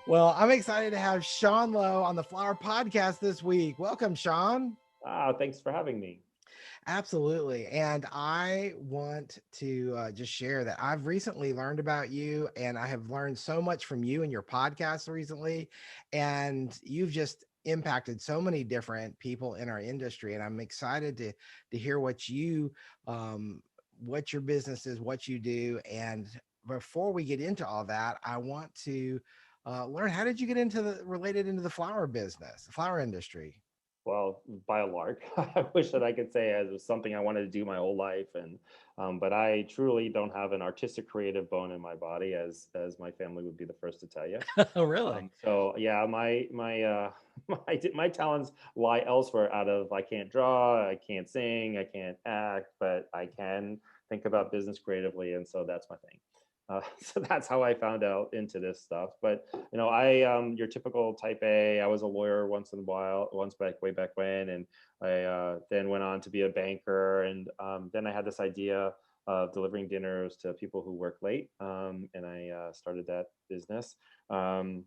Well, I'm excited to have Sean Lowe on the Flower Podcast this week. Welcome, Sean. Thanks for having me. Absolutely. And I want to just share that I've recently learned about you, and I have learned so much from you and your podcast recently. And you've just impacted so many different people in our industry. And I'm excited to hear what your business is, what you do. And before we get into all that, I want to learn, how did you get related into the flower business, the flower industry? Well, by a lark, I wish that I could say it was something I wanted to do my whole life, and but I truly don't have an artistic, creative bone in my body, as my family would be the first to tell you. Oh, really? So yeah, my my talents lie elsewhere. Out of I can't draw, I can't sing, I can't act, but I can think about business creatively, and so that's my thing. So that's how I found out into this stuff. But I your typical type A. I was a lawyer once back way back when, and I then went on to be a banker, and then I had this idea of delivering dinners to people who work late, and I started that business. And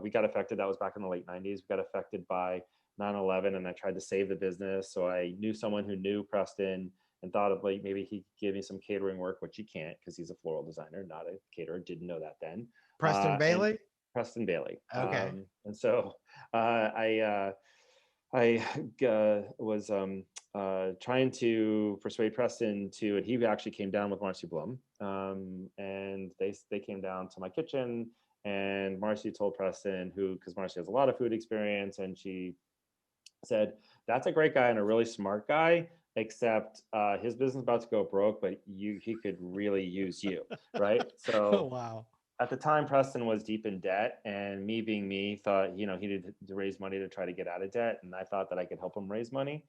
we got affected. That was back in the late '90s. We got affected by 9/11, and I tried to save the business. So I knew someone who knew Preston and thought of like maybe he could give me some catering work, which he can't because he's a floral designer, not a caterer. Didn't know that then. Preston And Bailey? Preston Bailey. Okay. And so I was trying to persuade Preston to, and he actually came down with Marcy Blum, and they came down to my kitchen, and Marcy told Preston, who because Marcy has a lot of food experience, and she said, "That's a great guy and a really smart guy, except his business is about to go broke, but he could really use you, right?" Oh, So wow. at the time, Preston was deep in debt, and me being me, thought he needed to raise money to try to get out of debt, and I thought that I could help him raise money.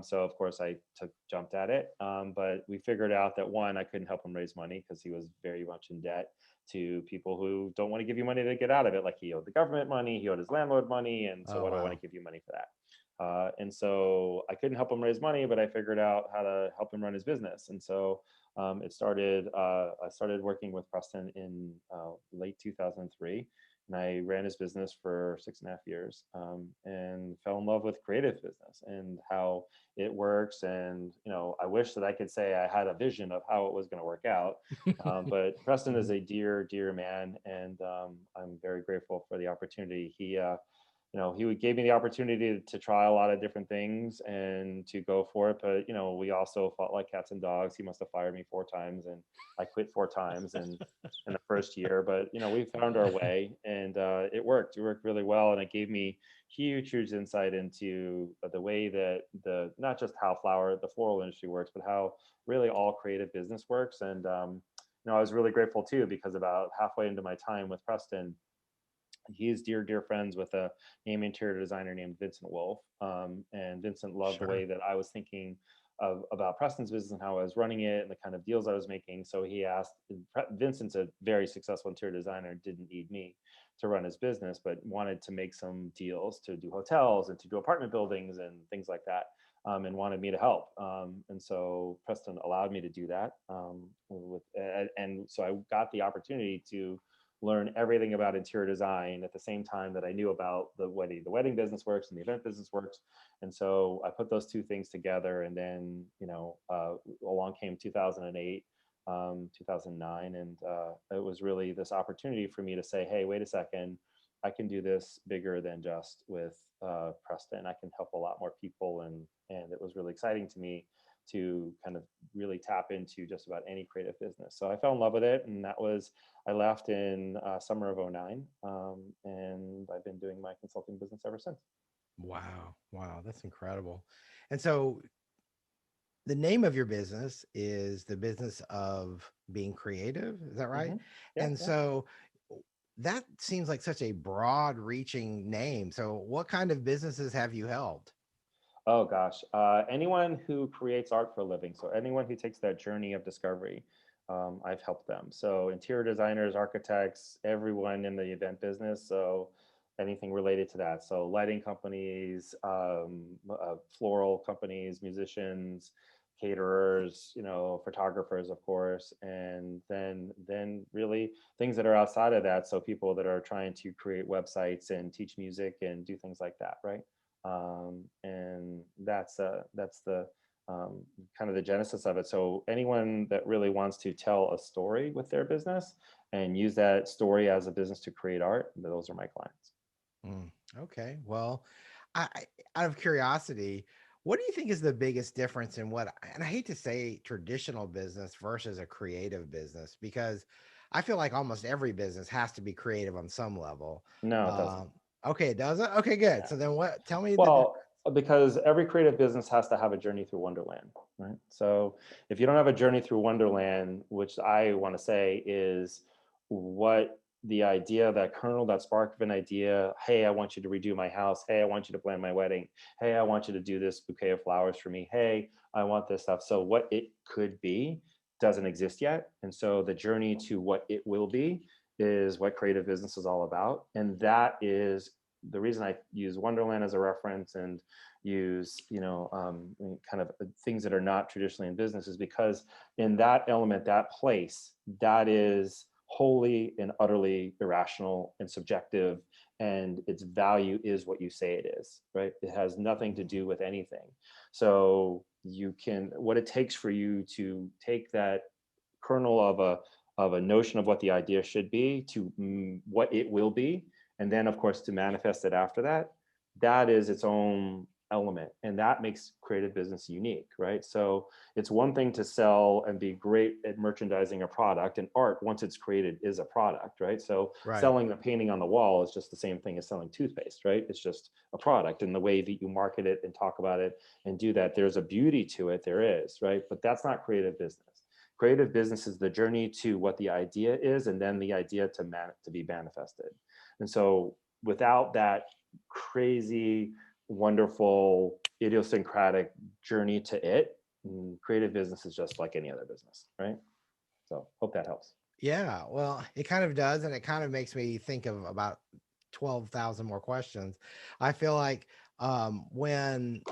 So of course I jumped at it, but we figured out that one, I couldn't help him raise money because he was very much in debt to people who don't want to give you money to get out of it. Like he owed the government money, he owed his landlord money, and so Oh, why do I want wow. to give you money for that? And so I couldn't help him raise money, but I figured out how to help him run his business. And so it started. I started working with Preston in late 2003, and I ran his business for 6.5 years, and fell in love with creative business and how it works. And I wish that I could say I had a vision of how it was going to work out. But Preston is Mhm. a dear, dear man, and I'm very grateful for the opportunity. He gave me the opportunity to try a lot of different things and to go for it. But we also fought like cats and dogs. He must have fired me 4 times, and I quit 4 times in the first year. But we found our way, and it worked. It worked really well, and it gave me huge, huge insight into the way that the not just how the floral industry works, but how really all creative business works. And I was really grateful too because about halfway into my time with Preston, he is dear, dear friends with a name interior designer named Vincent Wolf. And Vincent loved the Sure. way that I was thinking about Preston's business and how I was running it and the kind of deals I was making. So he asked, Vincent's a very successful interior designer, didn't need me to run his business, but wanted to make some deals to do hotels and to do apartment buildings and things like that. And wanted me to help, and so Preston allowed me to do that. And so I got the opportunity to learn everything about interior design at the same time that I knew about the wedding business works and the event business works. And so I put those two things together, and then along came 2008, 2009, and it was really this opportunity for me to say, hey, wait a second, I can do this bigger than just with Preston. I can help a lot more people, and it was really exciting to me to kind of really tap into just about any creative business. So I fell in love with it, and I left in summer of '09, and I've been doing my consulting business ever since. Wow. Wow. That's incredible. And so the name of your business is the business of being creative. Is that right? Hmm. Yeah, And yeah. so that seems like such a broad reaching name. So what kind of businesses have you helped? Oh gosh, anyone who creates art for a living, so anyone who takes that journey of discovery, I've helped them. So interior designers, architects, everyone in the event business. So anything related to that. So lighting companies, floral companies, musicians, caterers, photographers, of course, and then really things that are outside of that. So people that are trying to create websites and teach music and do things like that, right? And that's the um, kind of the genesis of it. So anyone that really wants to tell a story with their business and use that story as a business to create art, those are my clients. Mm, okay. Well, out of curiosity, what do you think is the biggest difference in what, and I hate to say traditional business versus a creative business, because I feel like almost every business has to be creative on some level. No, it doesn't. Um, okay, it doesn't? Okay, good. Yeah. So then what, tell me the difference. Well, because every creative business has to have a journey through Wonderland, right? So if you don't have a journey through Wonderland, which I want to say is what the idea, that kernel, that spark of an idea, hey, I want you to redo my house. Hey, I want you to plan my wedding. Hey, I want you to do this bouquet of flowers for me. Hey, I want this stuff. So what it could be doesn't exist yet. And so the journey to what it will be is what creative business is all about. And that is the reason I use Wonderland as a reference and use, kind of things that are not traditionally in business is because in that element, that place, that is wholly and utterly irrational and subjective, and its value is what you say it is, right? It has nothing to do with anything. So what it takes for you to take that kernel of a notion of what the idea should be to what it will be, and then of course to manifest it after that, that is its own element, and that makes creative business unique, right? So it's one thing to sell and be great at merchandising a product, and art, once it's created, is a product, right? So Right. selling a painting on the wall is just the same thing as selling toothpaste, right? It's just a product, and the way that you market it and talk about it and do that, there's a beauty to it, there is, right? But that's not creative business. Creative business is the journey to what the idea is, and then the idea to be manifested. And so without that crazy, wonderful, idiosyncratic journey to it, creative business is just like any other business, right? So hope that helps. Yeah, well, it kind of does, and it kind of makes me think of about 12,000 more questions. I feel like when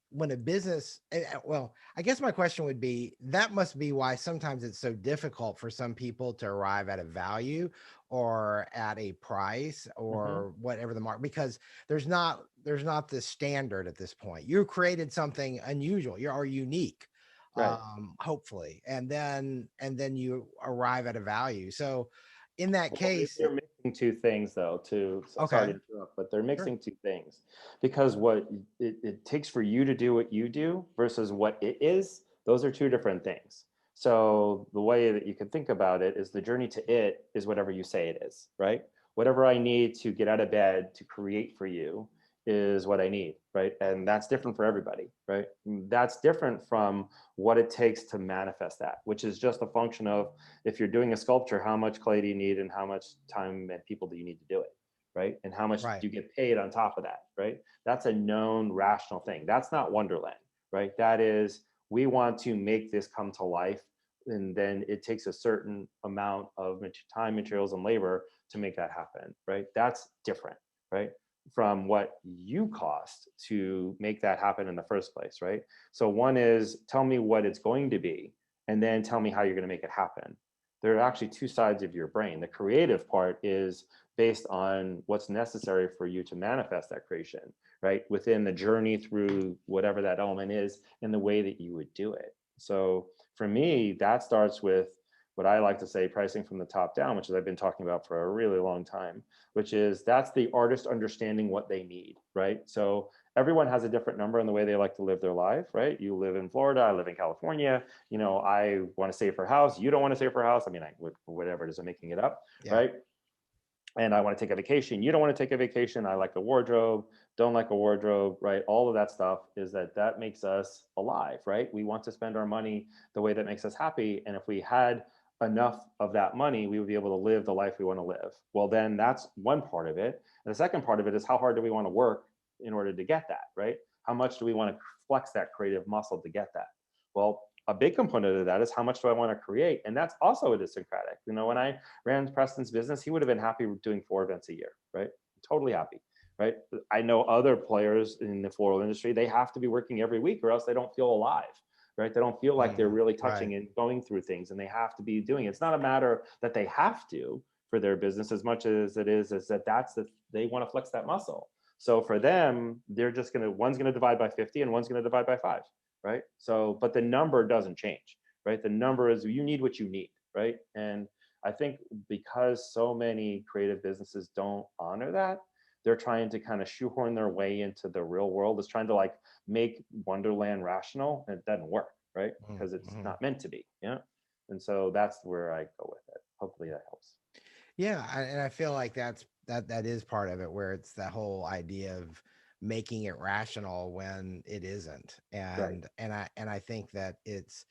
when a business well, I guess my question would be, that must be why sometimes it's so difficult for some people to arrive at a value or at a price Hmm. or whatever the mark, because there's not this standard at this point. You created something unusual, you're or unique, Right. hopefully, and then you arrive at a value. So in that Well, case, they're mixing two things, though. Sorry okay, to interrupt, but they're sure, mixing two things because what it takes for you to do what you do versus what it is, those are two different things. So the way that you can think about it is the journey to it is whatever you say it is, right? Whatever I need to get out of bed to create for you is what I need, right? And that's different for everybody, right? That's different from what it takes to manifest that, which is just a function of, if you're doing a sculpture, how much clay do you need and how much time and people do you need to do it, right? And how much right, do you get paid on top of that, right? That's a known rational thing. That's not Wonderland, right? That is, we want to make this come to life, and then it takes a certain amount of time, materials, and labor to make that happen, right? That's different, right? From what you cost to make that happen in the first place, right? So one is, tell me what it's going to be, and then tell me how you're going to make it happen. There are actually two sides of your brain. The creative part is based on what's necessary for you to manifest that creation, right? Within the journey through whatever that element is and the way that you would do it. So for me, that starts with what I like to say pricing from the top down, which is I've been talking about for a really long time, which is that's the artist understanding what they need, right? So everyone has a different number in the way they like to live their life, right? You live in Florida, I live in California. I want to save for a house. You don't want to save for a house. I mean, whatever it is, I'm making it up, yeah, right? And I want to take a vacation. You don't want to take a vacation. I like a wardrobe, don't like a wardrobe, right? All of that stuff is that makes us alive, right? We want to spend our money the way that makes us happy. And if we had enough of that money, we would be able to live the life we want to live. Well, then that's one part of it. And the second part of it is, how hard do we want to work in order to get that, right? How much do we want to flex that creative muscle to get that? Well, a big component of that is, how much do I want to create? And that's also idiosyncratic. When I ran Preston's business, he would have been happy doing 4 events a year, right? Totally happy, right? I know other players in the floral industry, they have to be working every week or else they don't feel alive, right? They don't feel like they're really Right. touching and going through things and they have to be doing it. It's not a matter that they have to for their business as much as it is that they want to flex that muscle. So for them, they're just going to, one's going to divide by 50 and one's going to divide by 5, right? So, but the number doesn't change, right? The number is you need what you need, right? And I think because so many creative businesses don't honor that, they're trying to kind of shoehorn their way into the real world. It's trying to like make Wonderland rational, and it doesn't work, right? Because it's Mhm. not meant to be, yeah. And so that's where I go with it. Hopefully that helps. Yeah, and I feel like that is part of it, where it's that whole idea of making it rational when it isn't. Right, And I think that it's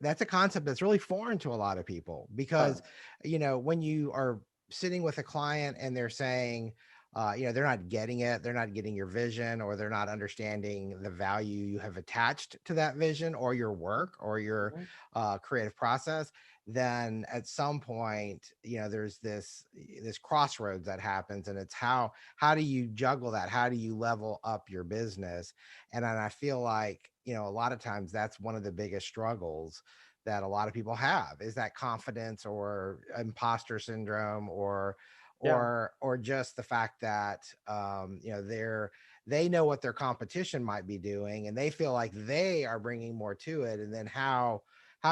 that's a concept that's really foreign to a lot of people, right. because when you are sitting with a client and they're saying they're not getting it, they're not getting your vision, or they're not understanding the value you have attached to that vision or your work or your Mhm. creative process. Then at some point, there's this crossroads that happens, and it's how do you juggle that? How do you level up your business? And then I feel like, a lot of times that's one of the biggest struggles that a lot of people have, is that confidence or imposter syndrome, or Yeah. just the fact that they know what their competition might be doing, and they feel like they are bringing more to it. And then how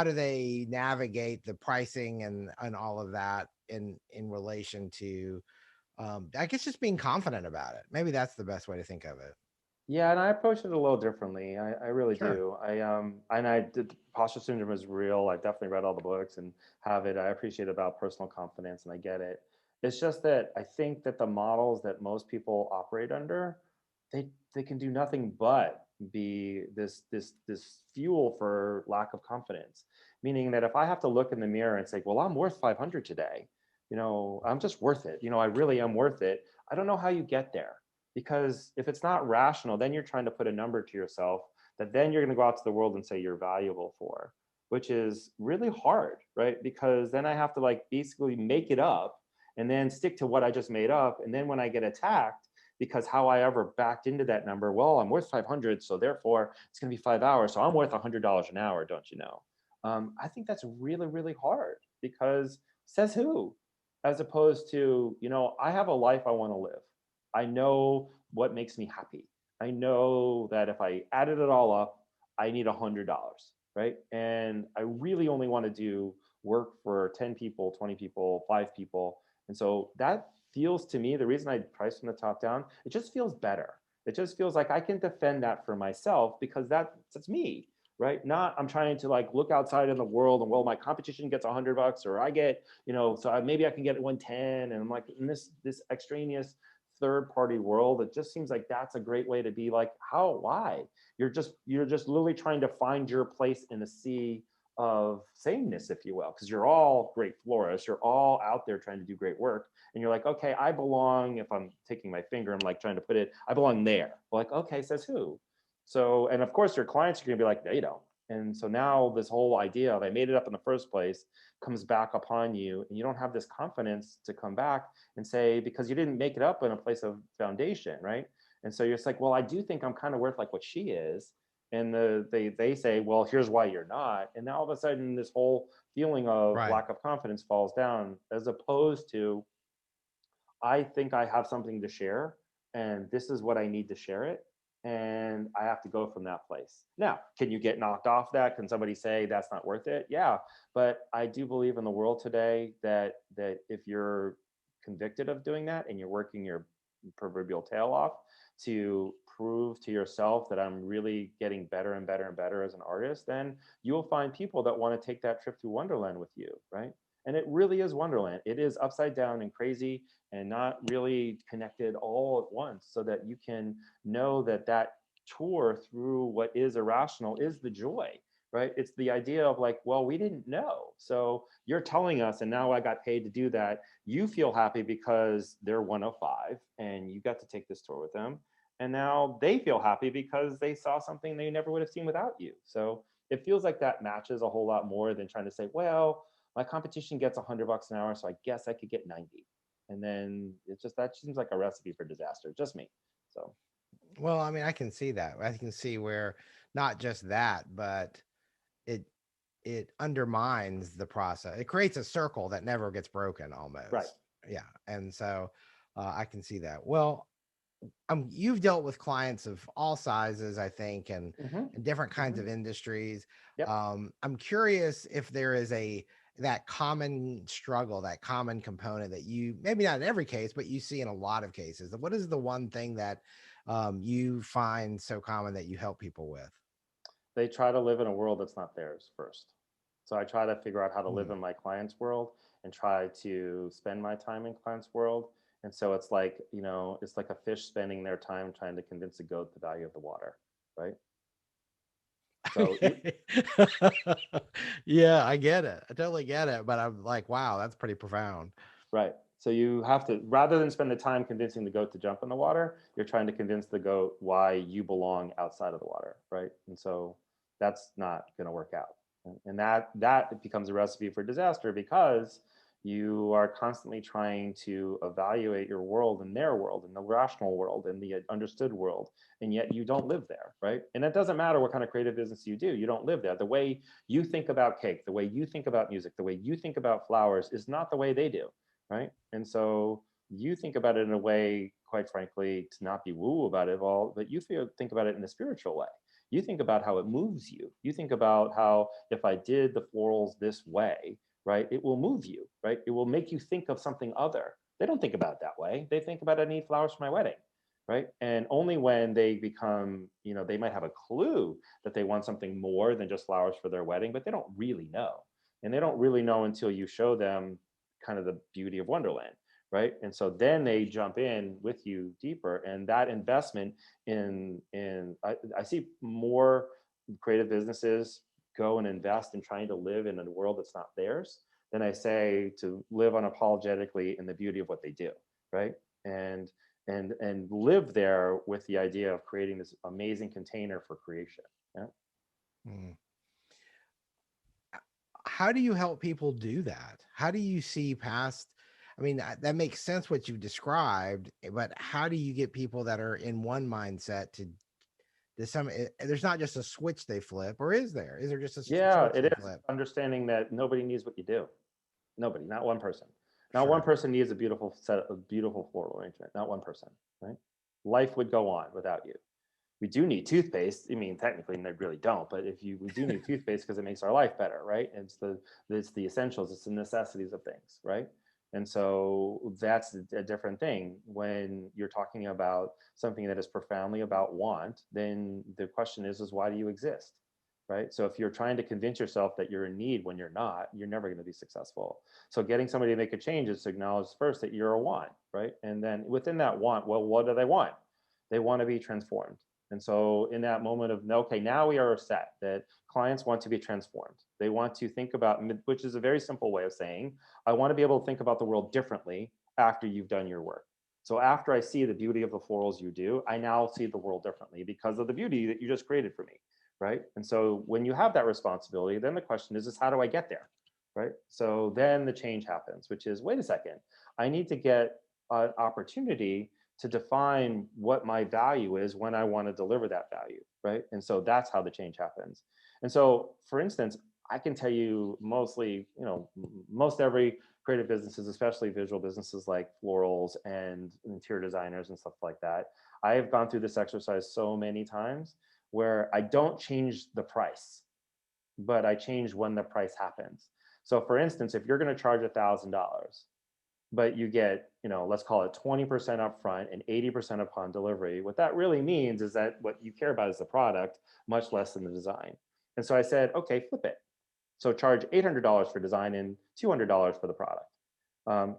do they navigate the pricing and all of that in relation to I guess just being confident about it? Maybe that's the best way to think of it. Yeah, and I approach it a little differently. I really Sure. do. I did imposter syndrome is real. I definitely read all the books and have it. I appreciate about personal confidence and I get it. It's just that I think that the models that most people operate under, they can do nothing but be this fuel for lack of confidence. Meaning that if I have to look in the mirror and say, well, I'm worth 500 today, I'm just worth it. I really am worth it. I don't know how you get there, because if it's not rational, then you're trying to put a number to yourself that then you're going to go out to the world and say you're valuable for, which is really hard, right? Because then I have to like basically make it up and then stick to what I just made up. And then when I get attacked, because how I ever backed into that number, well, I'm worth 500, so therefore it's going to be 5 hours, so I'm worth $100 an hour, don't you know? I think that's really, really hard, because says who? As opposed to, I have a life I want to live. I know what makes me happy. I know that if I added it all up, I need $100, right? And I really only want to do work for 10 people, 20 people, 5 people. And so that feels to me, the reason I price from the top down, it just feels better. It just feels like I can defend that for myself, because that's me, right? Not I'm trying to like look outside in the world and, well, my competition gets $100 or I get, maybe I can get 110. And I'm like in this extraneous third party world. It just seems like that's a great way to be like, why? You're just literally trying to find your place in a sea of sameness, if you will, because you're all great florists, you're all out there trying to do great work, and you're like, okay, I belong. If I'm taking my finger, I'm like trying to put it, I belong there. Like, okay, says who? So, and of course your clients are going to be like, no, you don't. And so now this whole idea of I made it up in the first place comes back upon you, and you don't have this confidence to come back and say, because you didn't make it up in a place of foundation, right? And so you're just like, well, I do think I'm kind of worth like what she is. And they say, well, here's why you're not. And now all of a sudden, this whole feeling of Right. lack of confidence falls down, as opposed to, I think I have something to share, and this is what I need to share it. And I have to go from that place. Now, can you get knocked off that? Can somebody say that's not worth it? Yeah. But I do believe in the world today that if you're convicted of doing that and you're working your proverbial tail off to prove to yourself that I'm really getting better and better and better as an artist, then you will find people that want to take that trip through Wonderland with you, right? And it really is Wonderland. It is upside down and crazy and not really connected all at once, so that you can know that that tour through what is irrational is the joy, right? It's the idea of like, well, we didn't know, so you're telling us, and now I got paid to do that. You feel happy because they're 105 and you got to take this tour with them, and now they feel happy because they saw something they never would have seen without you. So it feels like that matches a whole lot more than trying to say, well, my competition gets $100 an hour, so I guess I could get 90. And then it's just, that seems like a recipe for disaster, just me. So Well, I mean, I can see that. I can see where not just that, but it it undermines the process. It creates a circle that never gets broken Right. almost. Yeah. And so I can see that. Well, you've dealt with clients of all sizes, I think, Hmm. and different kinds Hmm. of industries. Yep. I'm curious if there is that common struggle, that common component that you, maybe not in every case, but you see in a lot of cases. What is the one thing that you find so common that you help people with? They try to live in a world that's not theirs first. So I try to figure out how to live Hmm. in my client's world and try to spend my time in client's world. And so it's like, it's like a fish spending their time trying to convince a goat the value of the water, right? So you, Okay. Yeah, I get it. I totally get it. But I'm like, wow, that's pretty profound. right. So you have to, rather than spend the time convincing the goat to jump in the water, you're trying to convince the goat why you belong outside of the water, right? And so that's not going to work out. And that becomes a recipe for disaster because you are constantly trying to evaluate your world and their world and the rational world and the understood world, and yet you don't live there, right? And it doesn't matter what kind of creative business you do, you don't live there. The way you think about cake, the way you think about music, the way you think about flowers is not the way they do, right? And so you think about it in a way, quite frankly, to not be woo about it all, but you think about it in a spiritual way. You think about how it moves you. You think about how if I did the florals this way, right, it will move you, right? It will make you think of something other. They don't think about it that way. They think about I need flowers for my wedding, right? And only when they become, they might have a clue that they want something more than just flowers for their wedding, but they don't really know. And they don't really know until you show them kind of the beauty of Wonderland, right? And so then they jump in with you deeper, and that investment I see more creative businesses go and invest in trying to live in a world that's not theirs than I say to live unapologetically in the beauty of what they do, right? And and live there with the idea of creating this amazing container for creation. Yeah. Mm. How do you help people do that? How do you see past? I mean, that makes sense what you described, but how do you get people that are in one mindset to there's not just a switch they flip, or is there? Is there just a Yeah, switch it they is flip? understanding that nobody needs what you do. Nobody, not one person. Not one Sure. person needs a beautiful set of beautiful floral arrangement. Not one person, right? Life would go on without you. We do need toothpaste. I mean, technically, they really don't, but we do need toothpaste because it makes our life better, right? It's the essentials, it's the necessities of things, right? And so that's a different thing. When you're talking about something that is profoundly about want, then the question is why do you exist? Right. So if you're trying to convince yourself that you're in need when you're not, you're never going to be successful. So getting somebody to make a change is to acknowledge first that you're a want, right? And then within that want, well, what do they want? They want to be transformed. And so in that moment of, okay, now we are set that clients want to be transformed. They want to think about, which is a very simple way of saying, I want to be able to think about the world differently after you've done your work. So after I see the beauty of the florals you do, I now see the world differently because of the beauty that you just created for me, right? And so when you have that responsibility, then the question is how do I get there, right? So then the change happens, which is, wait a second, I need to get an opportunity to define what my value is when I want to deliver that value, right? And so that's how the change happens. And so, for instance, I can tell you mostly, most every creative businesses, especially visual businesses like florals and interior designers and stuff like that, I have gone through this exercise so many times where I don't change the price, but I change when the price happens. So for instance, if you're going to charge $1,000, but you get, let's call it 20% upfront and 80% upon delivery, what that really means is that what you care about is the product, much less than the design. And so I said, okay, flip it. So charge $800 for design and $200 for the product.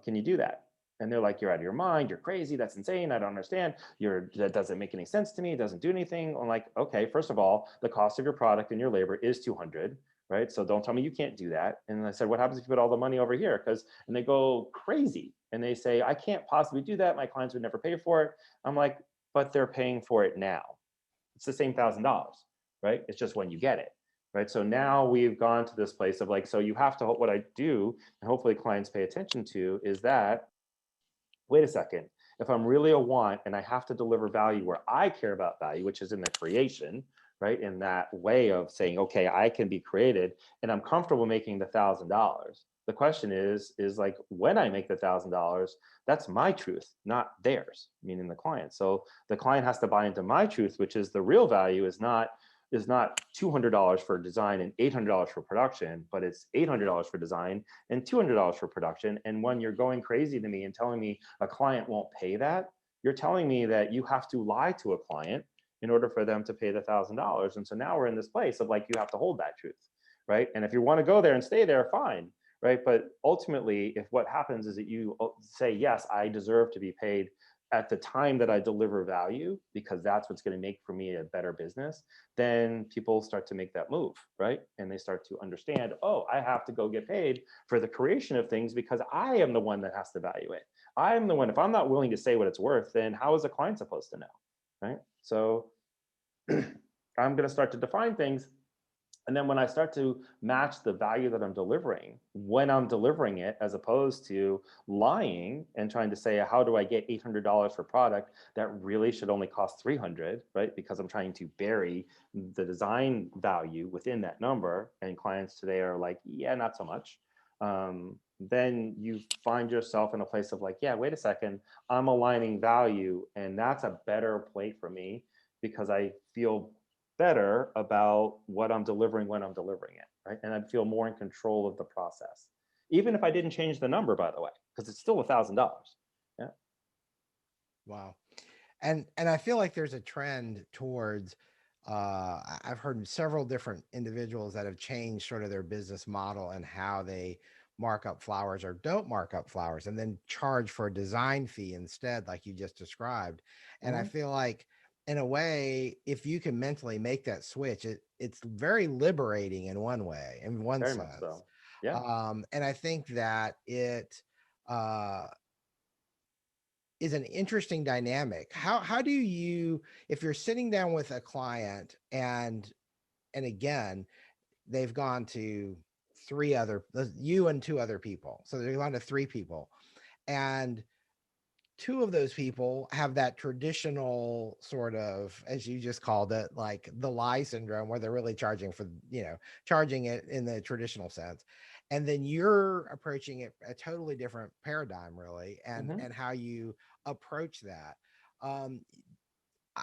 Can you do that? And they're like, you're out of your mind. You're crazy. That's insane. I don't understand. That doesn't make any sense to me. It doesn't do anything. I'm like, okay, first of all, the cost of your product and your labor is 200, right? So don't tell me you can't do that. And I said, what happens if you put all the money over here? And they go crazy and they say, I can't possibly do that. My clients would never pay for it. I'm like, but they're paying for it now. It's the same $1,000, right? It's just when you get it, right? So now we've gone to this place of like, so you have to, what I do, and hopefully clients pay attention to, is that, wait a second, if I'm really a want and I have to deliver value where I care about value, which is in the creation, right? In that way of saying, okay, I can be created and I'm comfortable making the $1,000. The question is like, when I make the $1,000, that's my truth, not theirs, meaning the client. So the client has to buy into my truth, which is the real value is not $200 for design and $800 for production, but it's $800 for design and $200 for production. And when you're going crazy to me and telling me a client won't pay that, you're telling me that you have to lie to a client in order for them to pay the $1,000. And so now we're in this place of like, you have to hold that truth, right? And if you want to go there and stay there, fine, right? But ultimately, if what happens is that you say, yes, I deserve to be paid at the time that I deliver value, because that's what's going to make for me a better business, then people start to make that move, right? And they start to understand, oh, I have to go get paid for the creation of things because I am the one that has to value it. I'm the one, if I'm not willing to say what it's worth, then how is a client supposed to know, right? So I'm going to start to define things. And then when I start to match the value that I'm delivering, when I'm delivering it, as opposed to lying and trying to say, how do I get $800 for product that really should only cost 300, right? Because I'm trying to bury the design value within that number. And clients today are like, yeah, not so much. Then you find yourself in a place of like, yeah, wait a second, I'm aligning value. And that's a better play for me because I feel better about what I'm delivering when I'm delivering it, right? And I feel more in control of the process, even if I didn't change the number, by the way, because it's still $1,000. Yeah. Wow. And I feel like there's a trend towards I've heard several different individuals that have changed sort of their business model and how they mark up flowers or don't mark up flowers and then charge for a design fee instead, like you just described. And I Mm-hmm. feel like in a way, if you can mentally make that switch, it's very liberating in one way, in one Very much sense. so. Yeah. And I think that it uh is an interesting dynamic. How do you, if you're sitting down with a client and again they've gone to three other, you and two other people, so they've gone to three people, and two of those people have that traditional sort of, as you just called it, like the lie syndrome, where they're really charging for, charging it in the traditional sense. And then you're approaching it a totally different paradigm, really, Mm-hmm. and how you approach that. Um, I,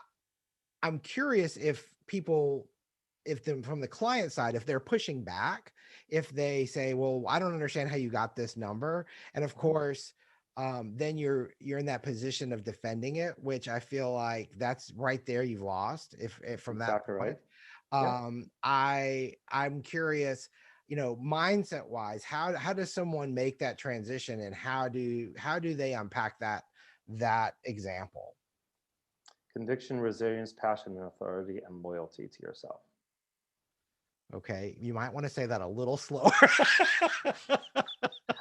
I'm curious if people, if them from the client side, if they're pushing back, if they say, well, I don't understand how you got this number. And of Mm-hmm. course, then you're in that position of defending it, which I feel like that's right there, you've lost if from that Exactly right. point. Yeah. I'm curious, mindset wise, how does someone make that transition, and how do they unpack that example? Conviction, resilience, passion, and authority, and loyalty to yourself. Okay, you might want to say that a little slower.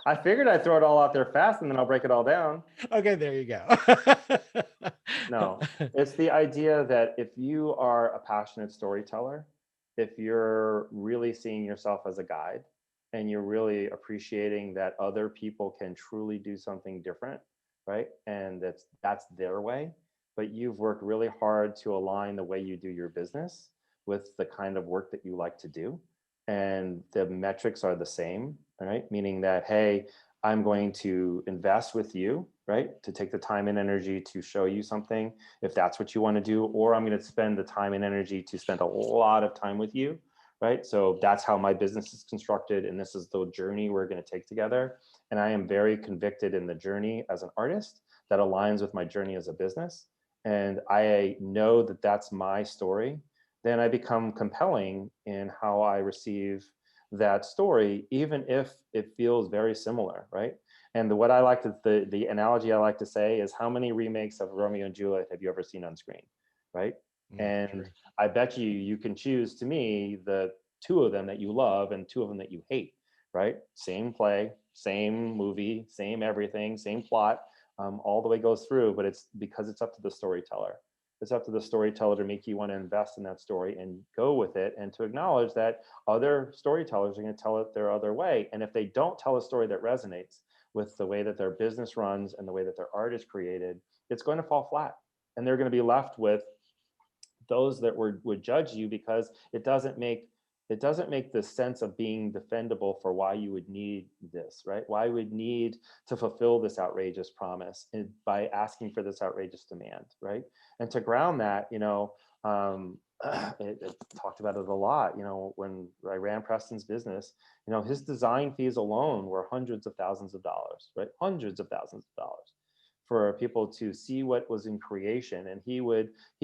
I figured I'd throw it all out there fast and then I'll break it all down. Okay, there you go. No, it's the idea that if you are a passionate storyteller, if you're really seeing yourself as a guide and you're really appreciating that other people can truly do something different, right? And that's their way, but you've worked really hard to align the way you do your business with the kind of work that you like to do. And the metrics are the same, right? Meaning that, hey, I'm going to invest with you, right? To take the time and energy to show you something, if that's what you want to do, or I'm going to spend the time and energy to spend a lot of time with you, right? So that's how my business is constructed. And this is the journey we're going to take together. And I am very convicted in the journey as an artist that aligns with my journey as a business. And I know that that's my story. Then I become compelling in how I receive that story, even if it feels very similar, right? And what I like to, the analogy I like to say is, how many remakes of Romeo and Juliet have you ever seen on screen, right? And True. I bet you can choose, to me, the two of them that you love and two of them that you hate, right? Same play, same movie, same everything, same plot, all the way goes through, but it's because it's up to the storyteller. It's up to the storyteller to make you want to invest in that story and go with it, and to acknowledge that other storytellers are going to tell it their other way. And if they don't tell a story that resonates with the way that their business runs and the way that their art is created, it's going to fall flat. And they're going to be left with those that would judge you, because it doesn't make the sense of being defendable for why you would need this, right? Why you would need to fulfill this outrageous promise and by asking for this outrageous demand, right? And to ground that, it talked about it a lot. When I ran Preston's business, his design fees alone were hundreds of thousands of dollars, right? Hundreds of thousands of dollars for people to see what was in creation. And he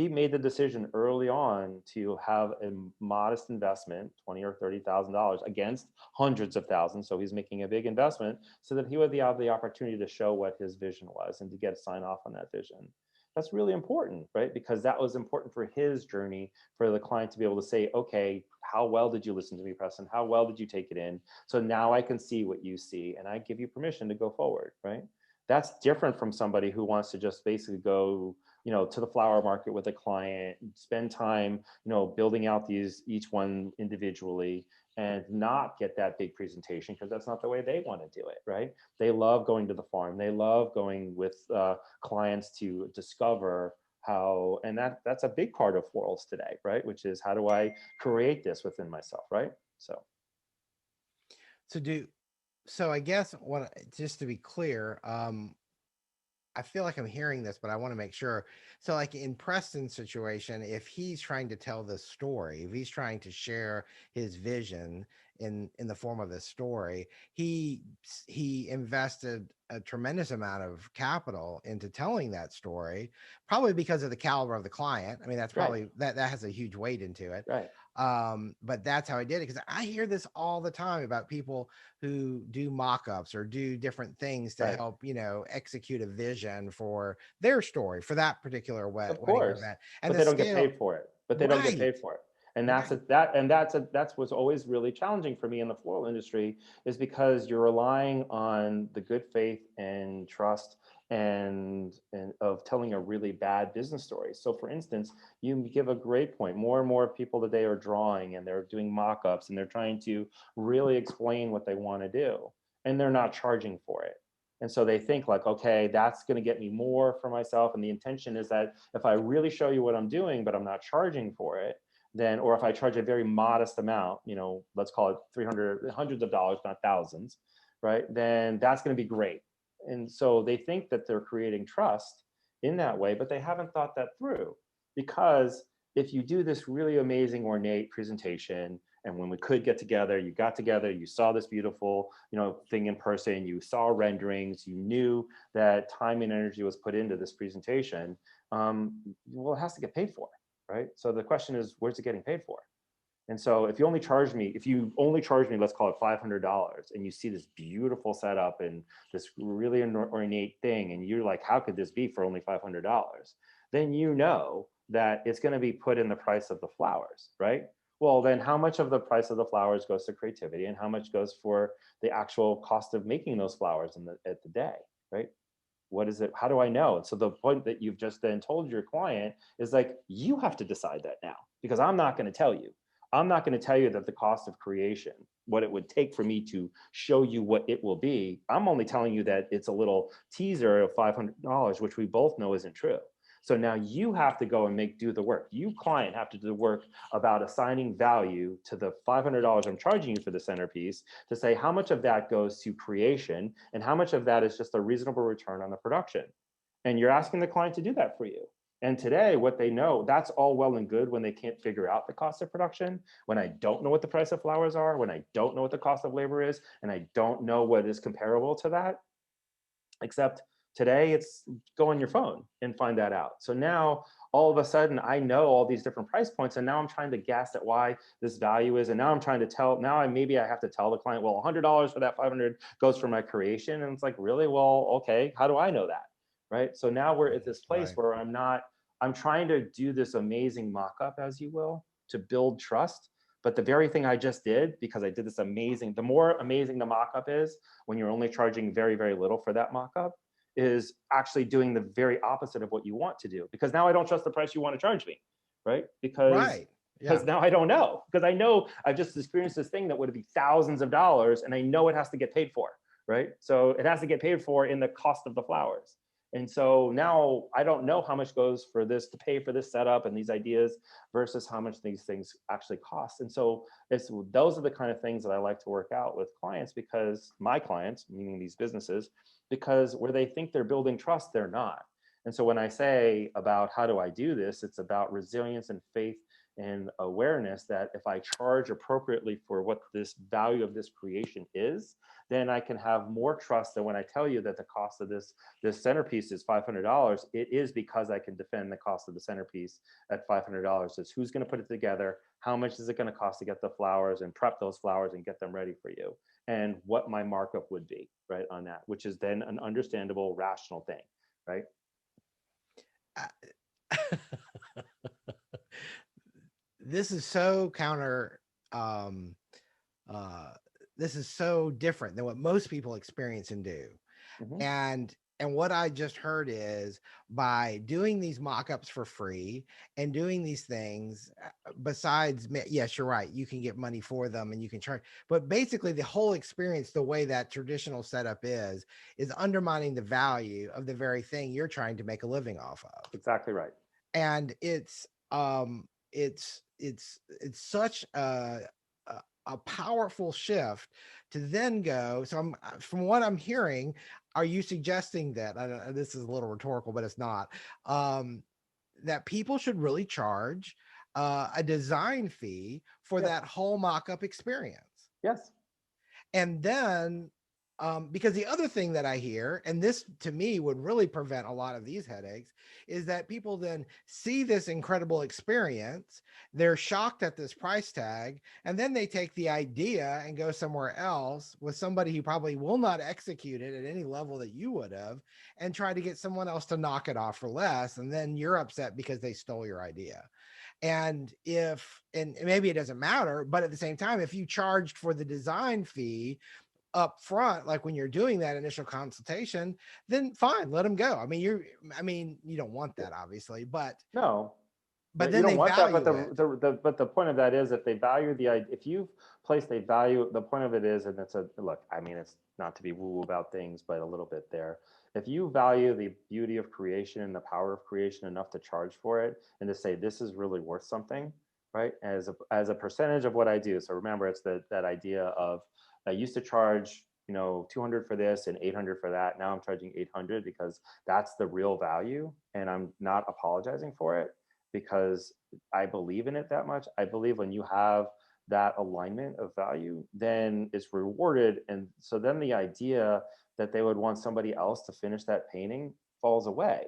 made the decision early on to have a modest investment, 20 or $30,000 against hundreds of thousands. So he's making a big investment so that he would have the opportunity to show what his vision was and to get a sign off on that vision. That's really important, right? Because that was important for his journey, for the client to be able to say, okay, how well did you listen to me, Preston? How well did you take it in? So now I can see what you see and I give you permission to go forward, right? That's different from somebody who wants to just basically go, to the flower market with a client, spend time, building out each one individually, and not get that big presentation, because that's not the way they want to do it, right? They love going to the farm. They love going with clients to discover how, and that's a big part of florals today, right? Which is, how do I create this within myself, right? So. So so I guess just to be clear, I feel like I'm hearing this, but I want to make sure. So, like in Preston's situation, if he's trying to tell this story, if he's trying to share his vision in the form of this story, he invested a tremendous amount of capital into telling that story, probably because of the caliber of the client. I mean, that's Right, probably that has a huge weight into it. right, But that's how I did it, because I hear this all the time about people who do mock-ups or do different things to right. help, execute a vision for their story for that particular Of wedding or course, event. And but the they don't get scale, paid for it. But they don't get right, paid for it. And right. that's what's always really challenging for me in the floral industry, is because you're relying on the good faith and trust and of telling a really bad business story. So for instance, you give a great point. More and more people today are drawing and they're doing mock-ups and they're trying to really explain what they want to do, and they're not charging for it. And so they think like, okay, that's going to get me more for myself. And the intention is that if I really show you what I'm doing, but I'm not charging for it, then, or if I charge a very modest amount, let's call it 300, hundreds of dollars, not thousands, right? Then that's going to be great. And so they think that they're creating trust in that way, but they haven't thought that through. Because if you do this really amazing ornate presentation, and when we could get together, you got together, you saw this beautiful, thing in person, you saw renderings, you knew that time and energy was put into this presentation, well, it has to get paid for, right? So the question is, where's it getting paid for? And so if you only charge me, let's call it $500, and you see this beautiful setup and this really ornate thing, and you're like, how could this be for only $500? Then you know that it's going to be put in the price of the flowers, right? Well, then how much of the price of the flowers goes to creativity, and how much goes for the actual cost of making those flowers at the day, right? What is it? How do I know? So the point that you've just then told your client is like, you have to decide that now, because I'm not going to tell you. I'm not going to tell you that the cost of creation, what it would take for me to show you what it will be. I'm only telling you that it's a little teaser of $500, which we both know isn't true. So now you have to go and do the work. You, client, have to do the work about assigning value to the $500 I'm charging you for the centerpiece, to say how much of that goes to creation and how much of that is just a reasonable return on the production. And you're asking the client to do that for you. And today, what they know, that's all well and good when they can't figure out the cost of production, when I don't know what the price of flowers are, when I don't know what the cost of labor is, and I don't know what is comparable to that. Except today, it's go on your phone and find that out. So now, all of a sudden, I know all these different price points, and now I'm trying to guess at why this value is. And now I'm trying to tell, maybe I have to tell the client, well, $100 for that 500 goes for my creation. And it's like, really? Well, okay, how do I know that? Right? So now we're at this place Right. where I'm trying to do this amazing mock-up, as you will, to build trust. But the very thing I just did, because I did this amazing, the more amazing the mock-up is, when you're only charging very, very little for that mock-up, is actually doing the very opposite of what you want to do. Because now I don't trust the price you want to charge me, right? Because Right. Yeah. now I don't know. Because I know I've just experienced this thing that would be thousands of dollars, and I know it has to get paid for, right? So it has to get paid for in the cost of the flowers. And so now I don't know how much goes for this to pay for this setup and these ideas versus how much these things actually cost. And so those are the kind of things that I like to work out with clients, because my clients, meaning these businesses, because where they think they're building trust, they're not. And so when I say about how do I do this, it's about resilience and faith and awareness that if I charge appropriately for what this value of this creation is, then I can have more trust than when I tell you that the cost of this centerpiece is $500. It is because I can defend the cost of the centerpiece at $500. It's who's going to put it together, how much is it going to cost to get the flowers and prep those flowers and get them ready for you, and what my markup would be, right, on that, which is then an understandable, rational thing, right? This is so counter um uh this is so different than what most people experience and do. Mm-hmm. And what I just heard is, by doing these mock-ups for free and doing these things, besides, yes, you're right, you can get money for them and you can charge, but basically the whole experience, the way that traditional setup is undermining the value of the very thing you're trying to make a living off of. Exactly right. And it's such a powerful shift to then go. So I'm, from what I'm hearing, are you suggesting that, this is a little rhetorical, but it's not, that people should really charge a design fee for Yes. that whole mock-up experience? Yes. And then, because the other thing that I hear, and this to me would really prevent a lot of these headaches, is that people then see this incredible experience, they're shocked at this price tag, and then they take the idea and go somewhere else with somebody who probably will not execute it at any level that you would have, and try to get someone else to knock it off for less. And then you're upset because they stole your idea. And maybe it doesn't matter, but at the same time, if you charged for the design fee up front, like when you're doing that initial consultation, then fine, let them go. I mean, you don't want that, obviously, but No, you then don't they want that. But value it. the point of that is, if they value if you've placed a value, the point of it is, and it's a look. I mean, it's not to be woo about things, but a little bit there. If you value the beauty of creation and the power of creation enough to charge for it, and to say this is really worth something, right? As a percentage of what I do. So remember, it's that idea of, I used to charge 200 for this and 800 for that. Now I'm charging 800 because that's the real value, and I'm not apologizing for it, because I believe in it that much. I believe when you have that alignment of value, then it's rewarded. And so then the idea that they would want somebody else to finish that painting falls away,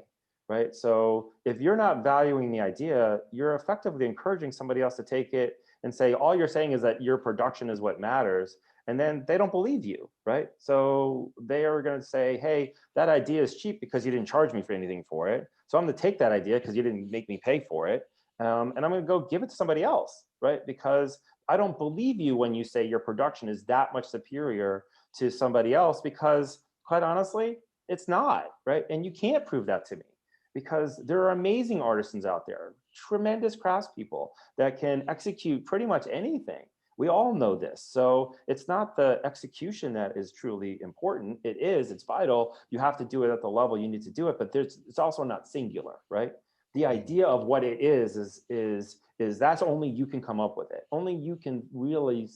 right? So if you're not valuing the idea, you're effectively encouraging somebody else to take it and say, all you're saying is that your production is what matters. And then they don't believe you, right? So they are going to say, hey, that idea is cheap because you didn't charge me for anything for it. So I'm going to take that idea because you didn't make me pay for it. And I'm going to go give it to somebody else, right? Because I don't believe you when you say your production is that much superior to somebody else, because quite honestly, it's not, right? And you can't prove that to me, because there are amazing artisans out there, tremendous craftspeople that can execute pretty much anything. We all know this. So it's not the execution that is truly important. It's vital. You have to do it at the level you need to do it, but it's also not singular, right? The idea of what it is that's only you can come up with it. Only you can really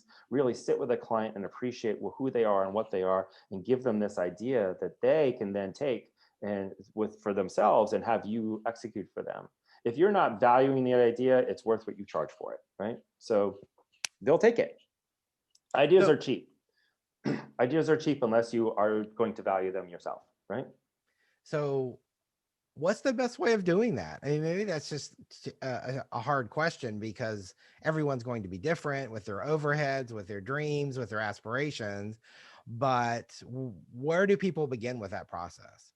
sit with a client and appreciate who they are and what they are, and give them this idea that they can then take and for themselves and have you execute for them. If you're not valuing the idea, it's worth what you charge for it, right? So they'll take it. Ideas So, are cheap. Ideas are cheap unless you are going to value them yourself, right? so what's the best way of doing that? I mean, maybe that's just a hard question, because everyone's going to be different with their overheads, with their dreams, with their aspirations. But where do people begin with that process?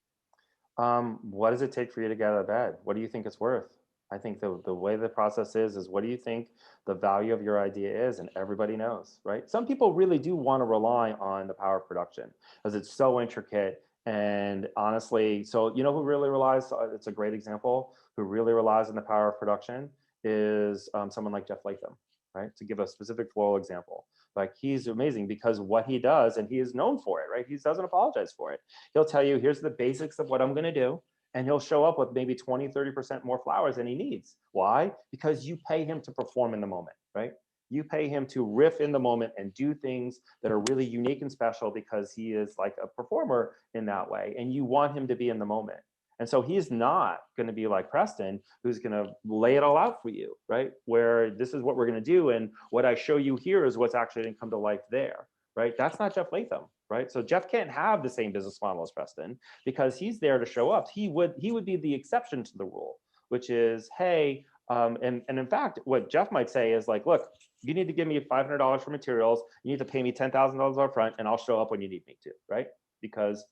What does it take for you to get out of bed? What do you think it's worth? I think the way the process is what do you think the value of your idea is? And everybody knows, right? Some people really do want to rely on the power of production because it's so intricate. And honestly, so you know who really relies, it's a great example, who really relies on the power of production is someone like Jeff Latham, right? To give a specific floral example. Like, he's amazing because what he does, and he is known for it, right? He doesn't apologize for it. He'll tell you, here's the basics of what I'm going to do. And he'll show up with maybe 20, 30% more flowers than he needs. Why? Because you pay him to perform in the moment, right? You pay him to riff in the moment and do things that are really unique and special because he is like a performer in that way. And you want him to be in the moment. And so he's not going to be like Preston, who's going to lay it all out for you, right? Where this is what we're going to do. And what I show you here is what's actually going to come to life there, right? That's not Jeff Latham, right? So Jeff can't have the same business model as Preston because he's there to show up. He would be the exception to the rule, which is, hey, and in fact, what Jeff might say is like, look, you need to give me $500 for materials. You need to pay me $10,000 up front, and I'll show up when you need me to, right? Because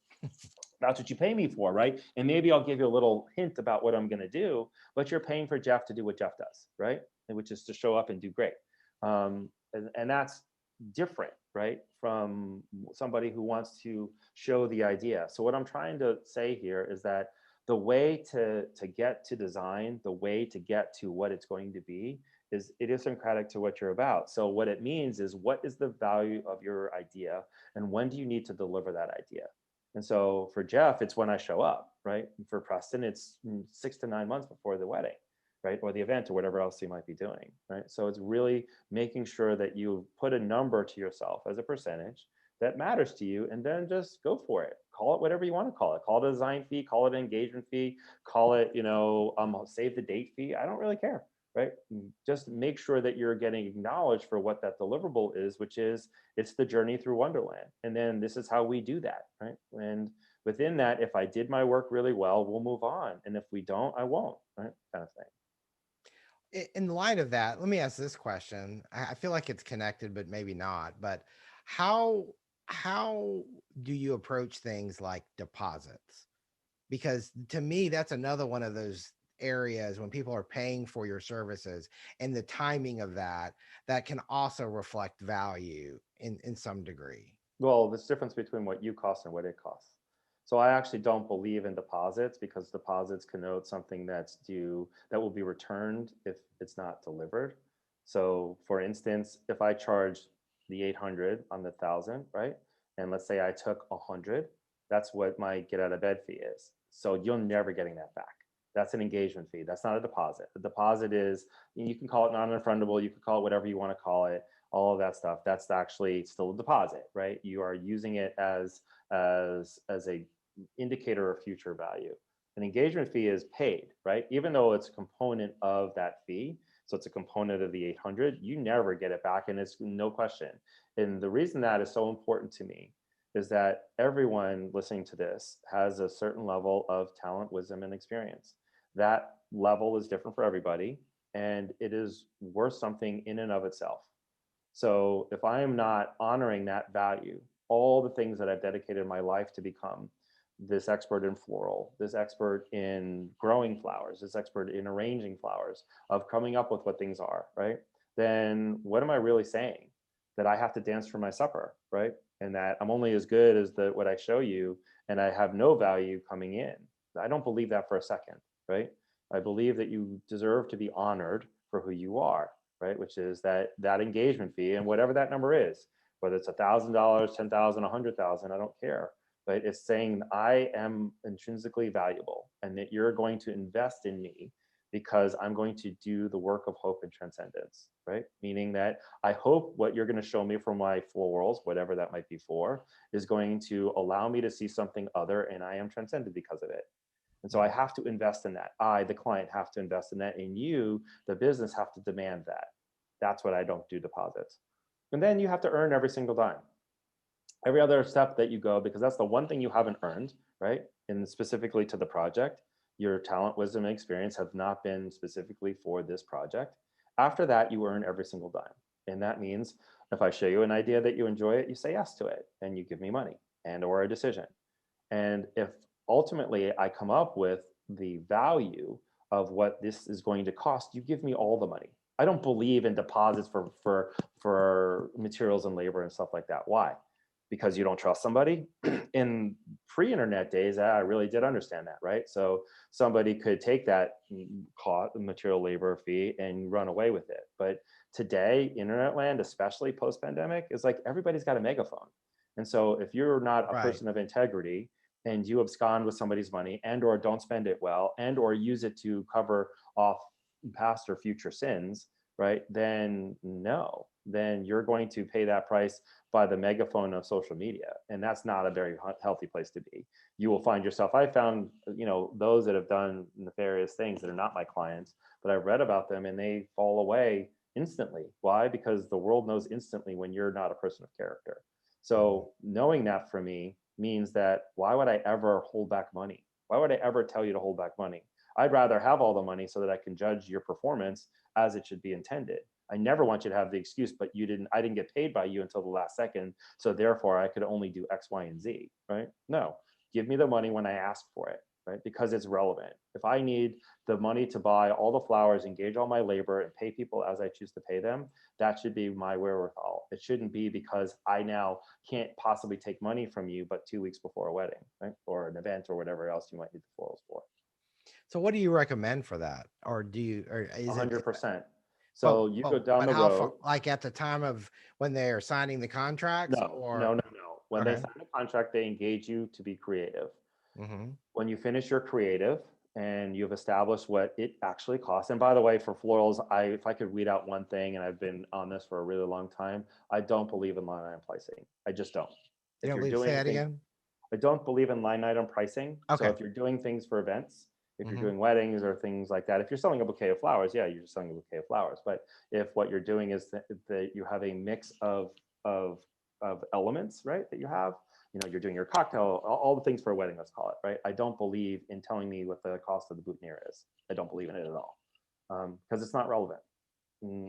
that's what you pay me for, right? And maybe I'll give you a little hint about what I'm going to do, but you're paying for Jeff to do what Jeff does, right? Which is to show up and do great. And that's different, right, from somebody who wants to show the idea. So what I'm trying to say here is that the way to get to design, the way to get to what it's going to be, is idiosyncratic to what you're about. So what it means is, what is the value of your idea, and when do you need to deliver that idea? And so for Jeff, it's when I show up, right? And for Preston, it's 6 to 9 months before the wedding, right? Or the event, or whatever else you might be doing, right? So it's really making sure that you put a number to yourself as a percentage that matters to you, and then just go for it. Call it whatever you want to call it. Call it a design fee, call it an engagement fee, call it, save the date fee. I don't really care, right? Just make sure that you're getting acknowledged for what that deliverable is, which is, it's the journey through Wonderland. And then this is how we do that, right? And within that, if I did my work really well, we'll move on. And if we don't, I won't, right? Kind of thing. In light of that, let me ask this question. I feel like it's connected, but maybe not. But how how do you approach things like deposits? Because to me, that's another one of those areas when people are paying for your services, and the timing of that can also reflect value in some degree. Well, there's a difference between what you cost and what it costs. So I actually don't believe in deposits, because deposits connote something that's due, that will be returned if it's not delivered. So for instance, if I charge the 800 on the 1,000, right? And let's say I took 100, that's what my get out of bed fee is. So you're never getting that back. That's an engagement fee. That's not a deposit. The deposit is, you can call it non-refundable, you can call it whatever you want to call it, all of that stuff. That's actually still a deposit, right? You are using it as a indicator of future value. An engagement fee is paid, right? Even though it's a component of that fee, so it's a component of the 800, you never get it back, and it's no question. And the reason that is so important to me is that everyone listening to this has a certain level of talent, wisdom, and experience. That level is different for everybody, and it is worth something in and of itself. So if I am not honoring that value, all the things that I've dedicated my life to become, this expert in floral, this expert in growing flowers, this expert in arranging flowers, of coming up with what things are, right? Then what am I really saying? That I have to dance for my supper, right? And that I'm only as good as what I show you, and I have no value coming in. I don't believe that for a second, right? I believe that you deserve to be honored for who you are, right? Which is that engagement fee, and whatever that number is, whether it's $1,000, 10,000, 100,000, I don't care. But it's saying I am intrinsically valuable, and that you're going to invest in me because I'm going to do the work of hope and transcendence, right? Meaning that I hope what you're going to show me from my florals, whatever that might be for, is going to allow me to see something other, and I am transcended because of it. And so I have to invest in that. I, the client, have to invest in that, and you, the business, have to demand that. That's what I don't do deposits. And then you have to earn every single dime. Every other step that you go, because that's the one thing you haven't earned, right? And specifically to the project, your talent, wisdom, and experience have not been specifically for this project. After that, you earn every single dime. And that means if I show you an idea that you enjoy it, you say yes to it, and you give me money and or a decision. And if ultimately I come up with the value of what this is going to cost, you give me all the money. I don't believe in deposits for materials and labor and stuff like that. Why? Because you don't trust somebody. In pre-internet days, I really did understand that, right? So somebody could take that cost, material labor fee, and run away with it. But today, internet land, especially post pandemic, is like everybody's got a megaphone. And so if you're not a Right. person of integrity and you abscond with somebody's money and or don't spend it well and or use it to cover off past or future sins, right? Then no, then you're going to pay that price by the megaphone of social media. And that's not a very healthy place to be. You will find yourself, I found, those that have done nefarious things that are not my clients, but I've read about them and they fall away instantly. Why? Because the world knows instantly when you're not a person of character. Mhm. So knowing that for me means that why would I ever hold back money? Why would I ever tell you to hold back money? I'd rather have all the money so that I can judge your performance as it should be intended. I never want you to have the excuse, but I didn't get paid by you until the last second. So therefore I could only do X, Y, and Z, right? No, give me the money when I ask for it, right? Because it's relevant. If I need the money to buy all the flowers, engage all my labor, and pay people as I choose to pay them, that should be my wherewithal. It shouldn't be because I now can't possibly take money from you, but 2 weeks before a wedding, right? Or an event or whatever else you might need the florals for. So what do you recommend for that? Or do you, or is it, 100%. but, So you but, go down but the how far, road. like at the time of when they're signing the contracts No, or, no, no, no. When they okay. sign a contract, they engage you to be creative. Hmm. When you finish your creative and you've established what it actually costs, and by the way, for florals, if I could weed out one thing, and I've been on this for a really long time, I don't believe in line item pricing. I just don't. You If don't you're need to say doing that things, again. I don't believe in line item pricing. So Okay. if you're doing things for events, if you're Hmm. doing weddings or things like that, if you're selling a bouquet of flowers, yeah, you're just selling a bouquet of flowers. But if what you're doing is that you have a mix of of elements, right, that you have, you're doing your cocktail, all the things for a wedding, let's call it, right? I don't believe in telling me what the cost of the boutonniere is. I don't believe in it at all, because it's not relevant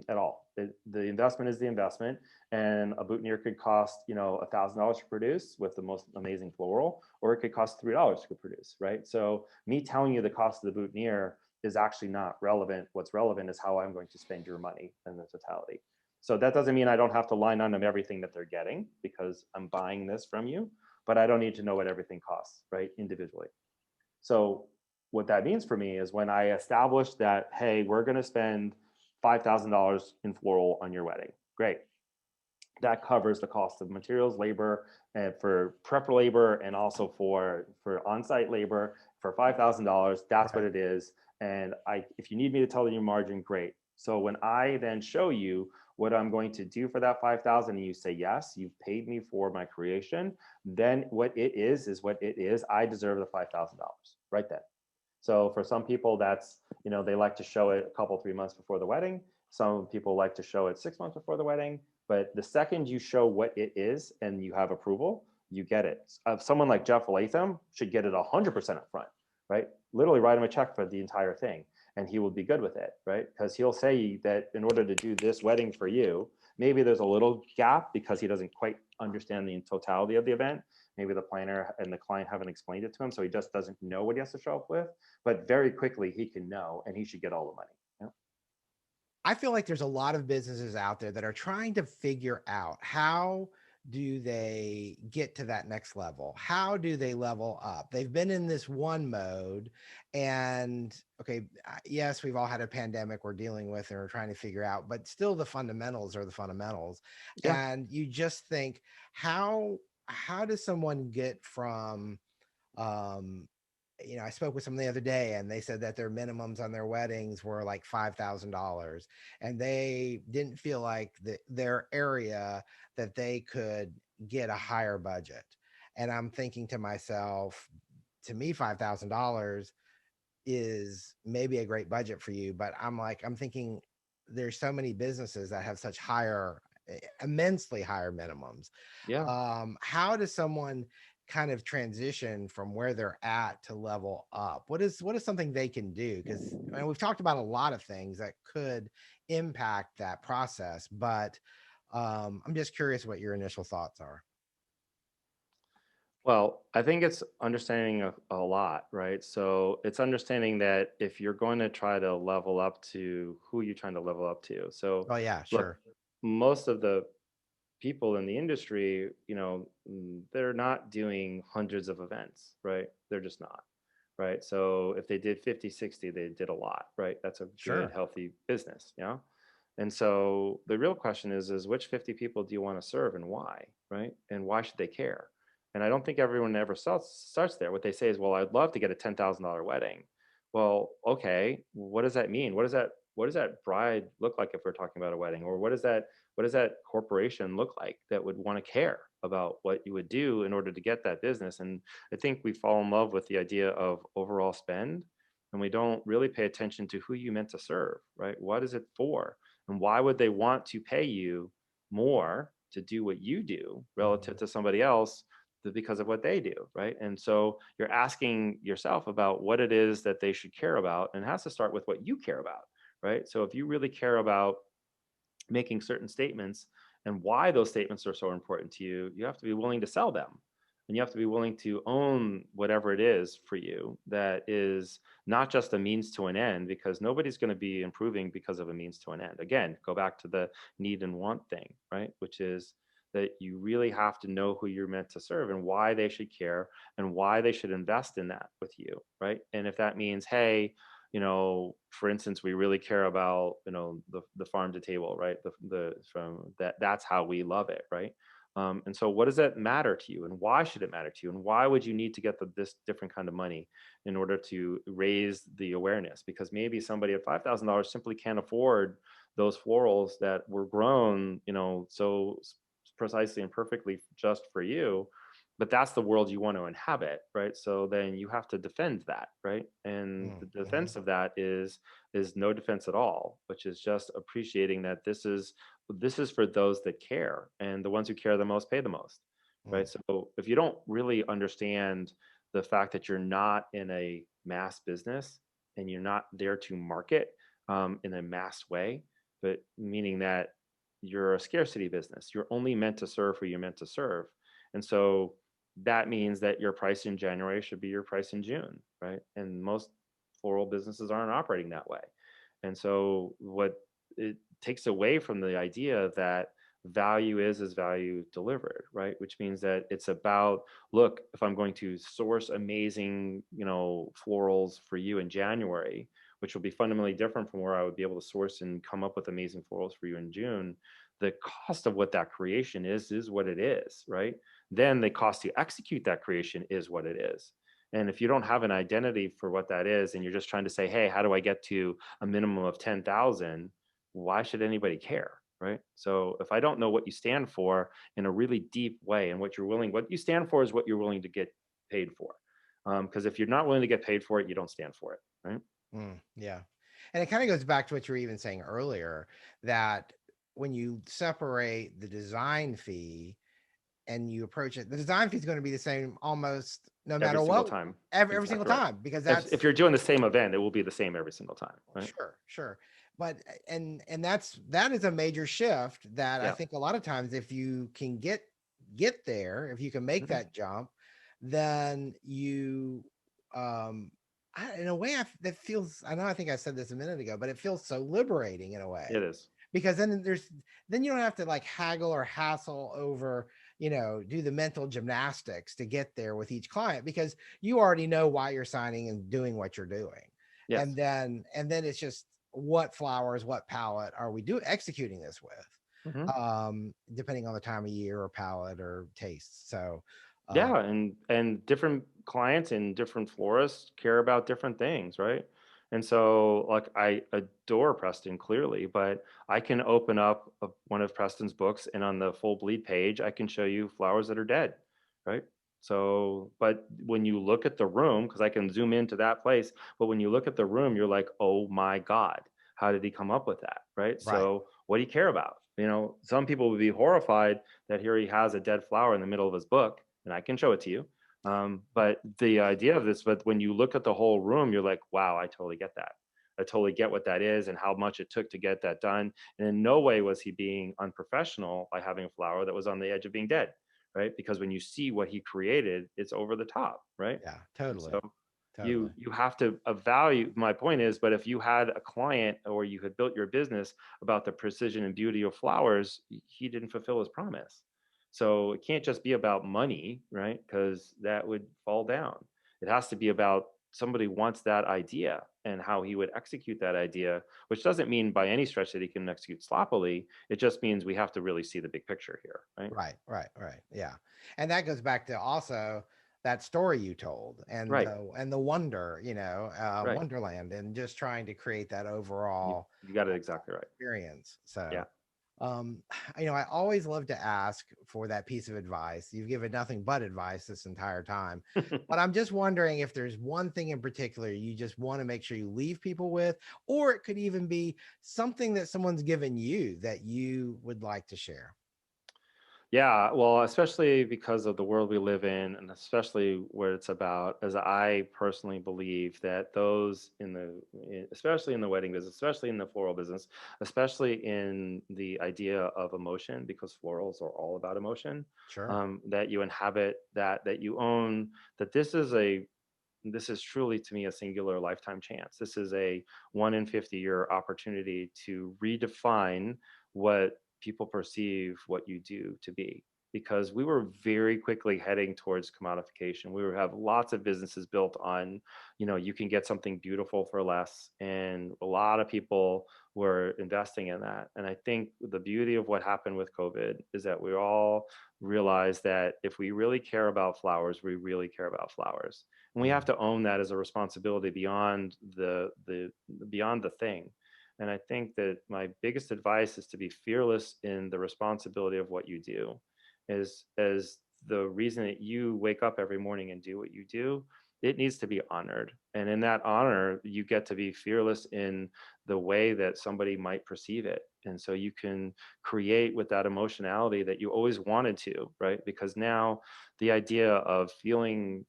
at all. The investment is the investment, and a boutonniere could cost $1,000 to produce with the most amazing floral, or it could cost $3 to produce, right? So me telling you the cost of the boutonniere is actually not relevant. What's relevant is how I'm going to spend your money in the totality. So that doesn't mean I don't have to line on them everything that they're getting because I'm buying this from you, but I don't need to know what everything costs, right, individually. So what that means for me is when I establish that, hey, we're going to spend $5,000 in floral on your wedding. Great. That covers the cost of materials, labor, and for prep labor, and also for on-site labor for $5,000. That's what Right. it is. And if you need me to tell you your margin, great. So when I then show you what I'm going to do for that 5,000, and you say yes, you've paid me for my creation, then what it is what it is. I deserve the $5,000 right then. So for some people, that's, they like to show it a couple, 3 months before the wedding. Some people like to show it 6 months before the wedding. But the second you show what it is and you have approval, you get it. Someone like Jeff Latham should get it 100% up front, right? Literally write him a check for the entire thing and he will be good with it, right? Because he'll say that in order to do this wedding for you, maybe there's a little gap because he doesn't quite understand the totality of the event. Maybe the planner and the client haven't explained it to him, so he just doesn't know what he has to show up with. But very quickly he can know, and he should get all the money. Yeah. I feel like there's a lot of businesses out there that are trying to figure out how do they get to that next level? How do they level up? They've been in this one mode and okay, yes, we've all had a pandemic we're dealing with and we're trying to figure out, but still the fundamentals are the fundamentals. Yeah. And you just think how does someone get from um I spoke with someone the other day and they said that their minimums on their weddings were like $5,000 and they didn't feel like their area that they could get a higher budget. And I'm thinking to myself, to me, $5,000 is maybe a great budget for you, but I'm thinking there's so many businesses that have such immensely higher minimums. Yeah. How does someone kind of transition from where they're at to level up? What is something they can do? Because we've talked about a lot of things that could impact that process, but I'm just curious what your initial thoughts are. Well, I think it's understanding a lot, right? So it's understanding that if you're going to try to level up to who you're trying to level up to. So Oh yeah, look, sure. most of the people in the industry, they're not doing hundreds of events, right? They're just not, right? So if they did 50, 60, they did a lot, right? That's a good, Sure. healthy business, yeah? And so the real question is which 50 people do you want to serve and why, right? And why should they care? And I don't think everyone ever starts there. What they say is, well, I'd love to get a $10,000 wedding. Well, okay, what does that mean? What does that bride look like if we're talking about a wedding? Or what does that corporation look like that would want to care about what you would do in order to get that business? And I think we fall in love with the idea of overall spend, and we don't really pay attention to who you meant to serve, right? What is it for? And why would they want to pay you more to do what you do relative Mhm. to somebody else because of what they do, right? And so you're asking yourself about what it is that they should care about, and it has to start with what you care about, right? So if you really care about making certain statements and why those statements are so important to you, you have to be willing to sell them. And you have to be willing to own whatever it is for you that is not just a means to an end, because nobody's going to be improving because of a means to an end. Again, go back to the need and want thing, right? Which is that you really have to know who you're meant to serve and why they should care and why they should invest in that with you, right? And if that means, hey, for instance, we really care about, the farm to table, right? The from that, that's how we love it, right? And so what does that matter to you, and why should it matter to you, and why would you need to get this different kind of money in order to raise the awareness? Because maybe somebody at $5,000 simply can't afford those florals that were grown, so precisely and perfectly just for you, but that's the world you want to inhabit, right? So then you have to defend that, right? And the Mhm. defense of that is no defense at all, which is just appreciating that this is for those that care, and the ones who care the most pay the most, right? Mm. So if you don't really understand the fact that you're not in a mass business and you're not there to market in a mass way, but meaning that you're a scarcity business, you're only meant to serve who you're meant to serve. And so that means that your price in January should be your price in June, right? And most floral businesses aren't operating that way. And so what it takes away from the idea that value is value delivered, right? Which means that it's about, look, if I'm going to source amazing, florals for you in January, which will be fundamentally different from where I would be able to source and come up with amazing florals for you in June, the cost of what that creation is what it is, right? Then the cost to execute that creation is what it is. And if you don't have an identity for what that is, and you're just trying to say, hey, how do I get to a minimum of 10,000? Why should anybody care? Right. So if I don't know what you stand for in a really deep way, and what you stand for is what you're willing to get paid for. Because if you're not willing to get paid for it, you don't stand for it. Right. Yeah. And it kind of goes back to what you were even saying earlier, that when you separate the design fee and you approach it, the design fee is going to be the same almost no Every matter single what, time. every single Exactly right. time, because If that's you're doing the same event, it will be the same every single time. Right. sure, sure. But that is a major shift that I Yeah. think a lot of times if you can get there, if you can make Mhm. that jump, then you in a way that feels, I know I think I said this a minute ago, but it feels so liberating in a It way, is. because then you don't have to like haggle or hassle over, do the mental gymnastics to get there with each client, because you already know why you're signing and doing what you're doing. and Yes. then and then it's just what flowers, what palette are we executing this with, Mhm. depending on the time of year or palette or taste. So uh Yeah, and different clients and different florists care about different things, right? And so, like, I adore Preston clearly, but I can open up one of Preston's books, and on the full bleed page, I can show you flowers that are dead, right? So, but when you look at the room, because I can zoom into that place, but when you look at the room, you're like, oh my God, how did he come up with that, right? right. So, what do you care about? Some people would be horrified that here he has a dead flower in the middle of his book, and I can show it to you. But the idea of this, but when you look at the whole room, you're like, wow, I totally get that. I totally get what that is and how much it took to get that done. And in no way was he being unprofessional by having a flower that was on the edge of being dead, right? Because when you see what he created, it's over the top, right? Yeah, And so totally, you have to evaluate. My point is, but if you had a client or you had built your business about the precision and beauty of flowers, he didn't fulfill his promise. So it can't just be about money, right? Because that would fall down. It has to be about somebody wants that idea and how he would execute that idea, which doesn't mean by any stretch that he can execute sloppily. It just means we have to really see the big picture here, right? Right, right, right. Yeah. And that goes back to also that story you told Right, and the wonder, right. Wonderland, and just trying to create that You overall you got it exactly right. experience. So, Yeah. um, I always love to ask for that piece of advice. You've given nothing but advice this entire time. But I'm just wondering if there's one thing in particular you just want to make sure you leave people with, or it could even be something that someone's given you that you would like to share. Yeah, well, especially because of the world we live in, and especially where it's about, as I personally believe that those especially in the wedding business, especially in the floral business, especially in the idea of emotion, because florals are all about emotion, Sure. that you inhabit, that you own, that this is truly to me a singular lifetime chance. This is a 1 in 50 year opportunity to redefine what people perceive what you do to be. Because we were very quickly heading towards commodification. We have lots of businesses built on, you can get something beautiful for less. And a lot of people were investing in that. And I think the beauty of what happened with COVID is that we all realized that if we really care about flowers, we really care about flowers, and we have Mm, to own that as a responsibility beyond the thing. And I think that my biggest advice is to be fearless in the responsibility of what you do. As the reason that you wake up every morning and do what you do, it needs to be honored, and in that honor you get to be fearless in the way that somebody might perceive it. And so you can create with that emotionality that you always wanted to, right? Because now the idea of feeling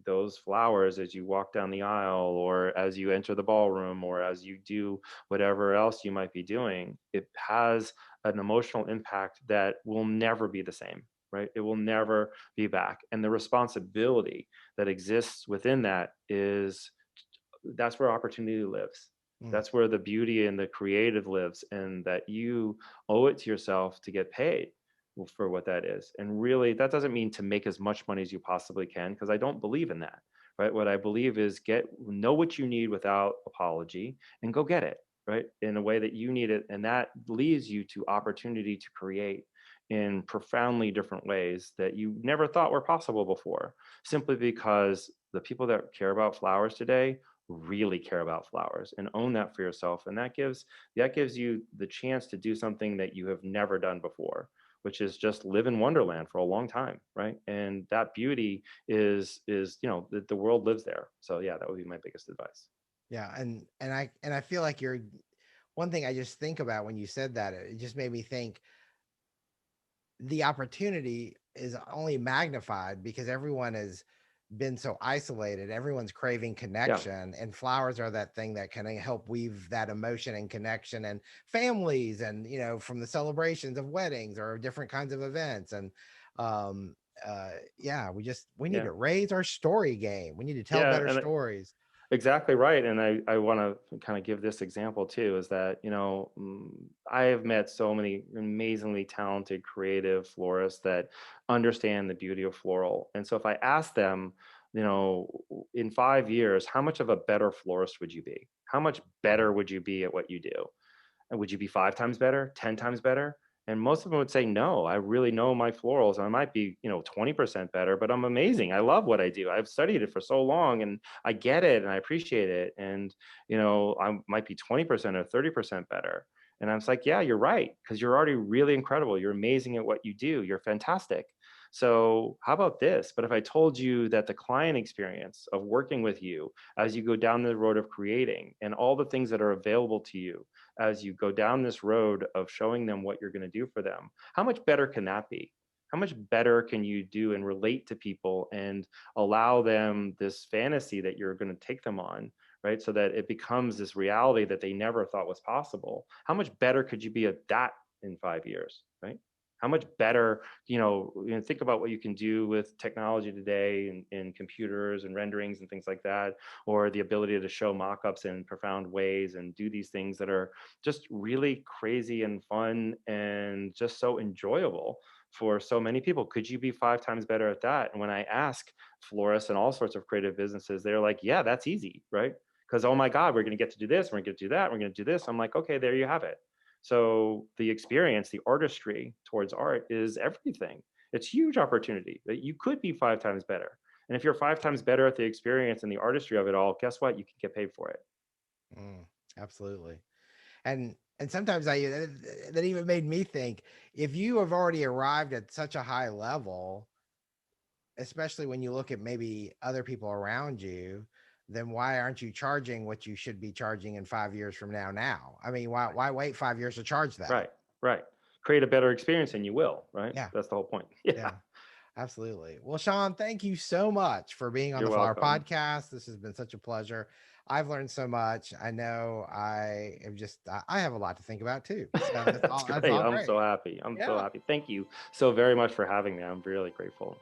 those flowers as you walk down the aisle, or as you enter the ballroom, or as you do whatever else you might be doing, it has an emotional impact that will never be the same, right? It will never be back. And the responsibility that exists within that is, that's where opportunity lives. mm. That's where the beauty and the creative lives, and that you owe it to yourself to get paid for what that is. And really, that doesn't mean to make as much money as you possibly can, because I don't believe in that. Right? What I believe is know what you need without apology and go get it, right? In a way that you need it. And that leads you to opportunity to create in profoundly different ways that you never thought were possible before, simply because the people that care about flowers today really care about flowers, and own that for yourself. And that gives you the chance to do something that you have never done before, which is just live in Wonderland for a long time, right? And that beauty is the world lives there. So yeah, that would be my biggest advice. Yeah, and I feel like you're one thing I just think about when you said that, it just made me think the opportunity is only magnified because everyone has been so isolated. Everyone's craving Yeah, connection, and flowers are that thing that can help weave that emotion and connection and families, and from the celebrations of weddings or different kinds of events. And um yeah, we need yeah, to raise our story game. We need to tell yeah. better And stories. exactly right. And I want to kind of give this example too, is that, I have met so many amazingly talented, creative florists that understand the beauty of floral. And so if I ask them, in 5 years, how much of a better florist would you be? How much better would you be at what you do? And would you be 5 times better, 10 times better? And most of them would say, no, I really know my florals. I might be, 20% better, but I'm amazing. I love what I do. I've studied it for so long and I get it and I appreciate it. And, I might be 20% or 30% better. And I was like, yeah, you're right. Because you're already really incredible. You're amazing at what you do. You're fantastic. So how about this? But if I told you that the client experience of working with you as you go down the road of creating, and all the things that are available to you as you go down this road of showing them what you're going to do for them, how much better can that be? How much better can you do and relate to people and allow them this fantasy that you're going to take them on, right? So that it becomes this reality that they never thought was possible. How much better could you be at that in 5 years, right? How much better, think about what you can do with technology today, in computers and renderings and things like that, or the ability to show mock-ups in profound ways and do these things that are just really crazy and fun and just so enjoyable for so many people. Could you be 5 times better at that? And when I ask florists and all sorts of creative businesses, they're like, yeah, that's easy, right? Because, oh my God, we're going to get to do this, we're going to do that, we're going to do this. I'm like, okay, there you have it. So the experience, the artistry towards art is everything. It's huge opportunity that you could be 5 times better. And if you're 5 times better at the experience and the artistry of it all, guess what? You can get paid for it. Mm, absolutely. And sometimes that even made me think, if you have already arrived at such a high level, especially when you look at maybe other people around you, then why aren't you charging what you should be charging in 5 years from now? I mean, why wait 5 years to charge that? Right, right. Create a better experience and you will, right? Yeah, That's the whole point. Yeah. yeah, absolutely. Well, Sean, thank you so much for being on You're the Flower welcome. Podcast. This has been such a pleasure. I've learned so much. I know I have a lot to think about too. So That's that's great. all I'm great. so happy. I'm so Yeah. happy. Thank you so very much for having me. I'm really grateful.